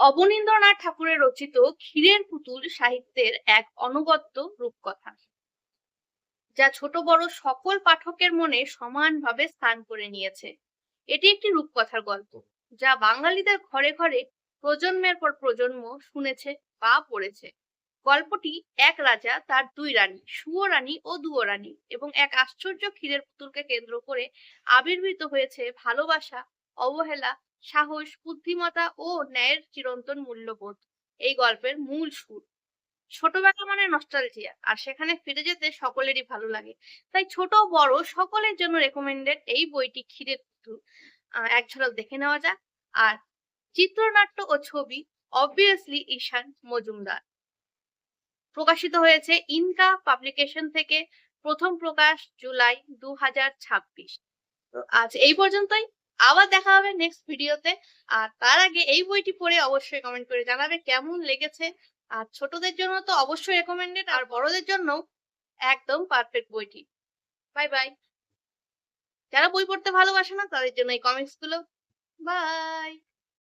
অবনীন্দ্রনাথ ঠাকুরের রচিত ক্ষীরের পুতুল সাহিত্যের এক অনবদ্য রূপকথা, যা ছোট বড় সকল পাঠকের মনে সমানভাবে স্থান করে নিয়েছে। এটি একটি রূপকথার গল্প, যা বাঙালিদের ঘরে ঘরে প্রজন্মের পর প্রজন্ম শুনেছে বা পড়েছে। গল্পটি এক রাজা, তার দুই রানী, সুয়োরানী ও দুয়োরানী এবং এক আশ্চর্য ক্ষীরের পুতুলকে কেন্দ্র করে আবির্ভূত হয়েছে ভালোবাসা, অবহেলা, সাহস, বুদ্ধিমত্তা ও ন্যায়ের চিরন্তন মূল্যবোধ। এই গল্পের মূল সুর। ছোটবেলা মানে নস্টালজিয়া, আর সেখানে ফিরে যেতে সকলেরই ভালো লাগে। তাই ছোট বড় সকলের জন্য রেকমেন্ডেড এই বইটি ক্ষীরের পুতুল। এক ঝলক দেখে নেওয়া যাক। আর চিত্রনাট্য ও ছবি অবভিয়াসলি ঈশান মজুমদার। প্রকাশিত হয়েছে ইনকা পাবলিকেশন থেকে। প্রথম প্রকাশ জুলাই 2026। তো আজ এই পর্যন্তই। আবার দেখা হবে নেক্সট ভিডিওতে। আর তার আগে এই বইটি পড়ে অবশ্যই কমেন্ট করে জানাবে কেমন লেগেছে। আর ছোটদের জন্য তো অবশ্যই রেকমেন্ডেড, আর বড়দের জন্য একদম পারফেক্ট বইটি। Bye bye. যারা বই পড়তে ভালোবাসে না তাদের জন্য এই কমিক্স গুলো। বাই।